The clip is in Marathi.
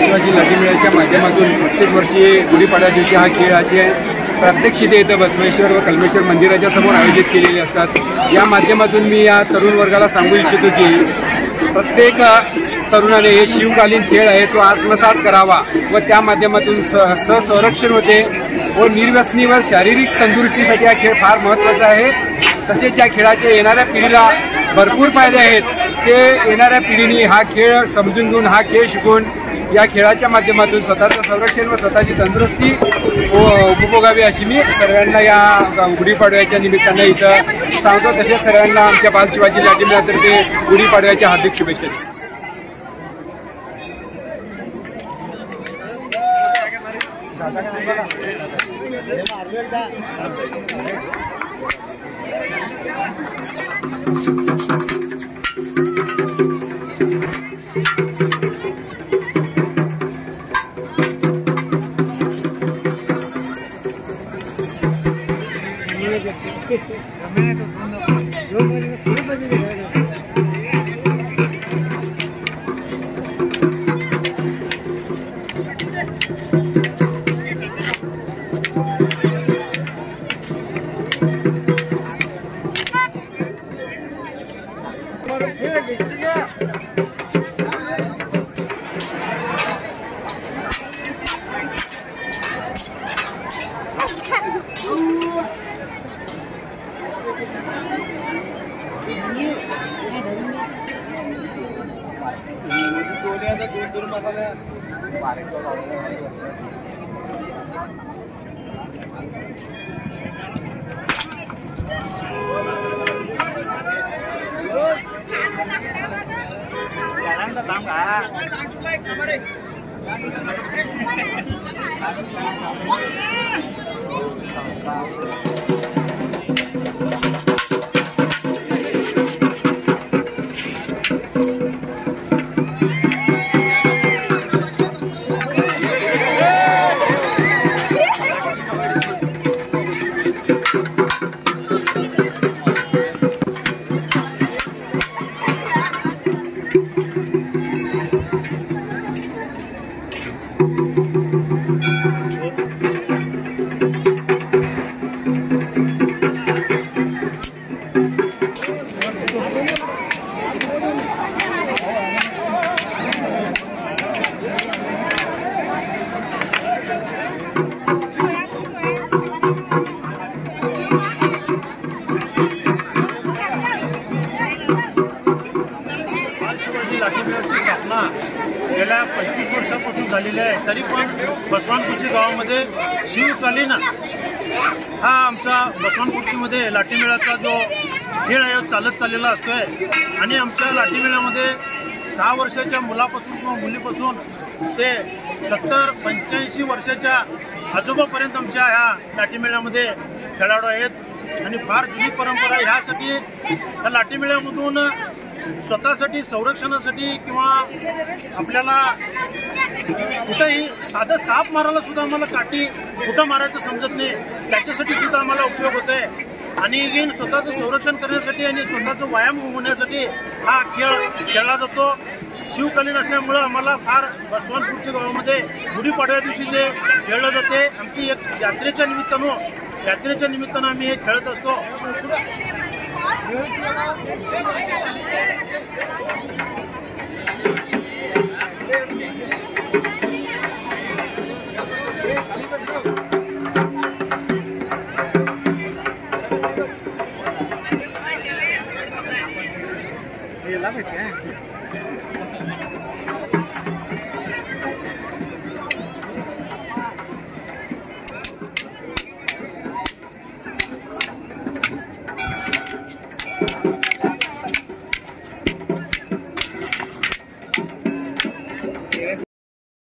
शिवाजी लाठीमेळ्याच्या माध्यमातून प्रत्येक वर्षी गुढीपाडव्या दिवशी हा खेळाचे प्रात्यक्षिके इथं बसवेश्वर व कलमेश्वर मंदिराच्या समोर आयोजित केलेले असतात। या माध्यमातून मी या तरुण वर्गाला सांगू इच्छितो की प्रत्येक तरुणाने हे शिवकालीन खेळ आहे तो आत्मसात करावा व त्या माध्यमातून संरक्षण होते व निर्व्यसनी व शारीरिक तंदुरुस्तीसाठी हा खेळ फार महत्त्वाचा आहे। तसेच या खेळाचे येणाऱ्या पिढीला भरपूर फायदे आहेत। ते येणाऱ्या पिढीने हा खेळ समजून घेऊन हा खेळ शिकून या खेळाच्या माध्यमातून स्वतःचं संरक्षण व स्वतःची तंदुरुस्ती उपभोगावी अशी मी सर्वांना या गुढीपाडव्याच्या निमित्ताने इथं सांगतो। तसेच सर्वांना आमच्या बाल शिवाजी लाठीमेळ्यातर्फे गुढीपाडव्याच्या हार्दिक शुभेच्छा। गेल्या 25 वर्षापासून झालेली आहे। तरी पण बसवानपूरची गावामध्ये शिवकालीन हा आमचा बसवानपूरचीमध्ये लाठीमेळाचा जो खेळ आहे चालत चाललेला असतोय आणि आमच्या लाठीमेळ्यामध्ये 6 वर्षाच्या मुलापासून किंवा मुलीपासून ते 70-85 वर्षाच्या आजोबापर्यंत आमच्या ह्या लाठीमेळ्यामध्ये खेळाडू आहेत आणि फार जुनी परंपरा आहे। ह्यासाठी या लाठीमेळ्यामधून स्वतःसाठी संरक्षणासाठी किंवा आपल्याला कुठेही साधं साप मारायला सुद्धा आम्हाला काठी कुठं मारायचं समजत नाही, त्याच्यासाठी सुद्धा आम्हाला उपयोग होत आहे आणि स्वतःचं संरक्षण करण्यासाठी आणि स्वतःचं व्यायाम होण्यासाठी हा खेळ खेळला जातो। शिवकालीन असल्यामुळं आम्हाला फार बसवानपूरच्या गावामध्ये गुढीपाडव्या दिवशी जे खेळलं जाते आमची एक यात्रेच्या निमित्तानं आम्ही हे खेळत असतो। ये ला बैठे हैं।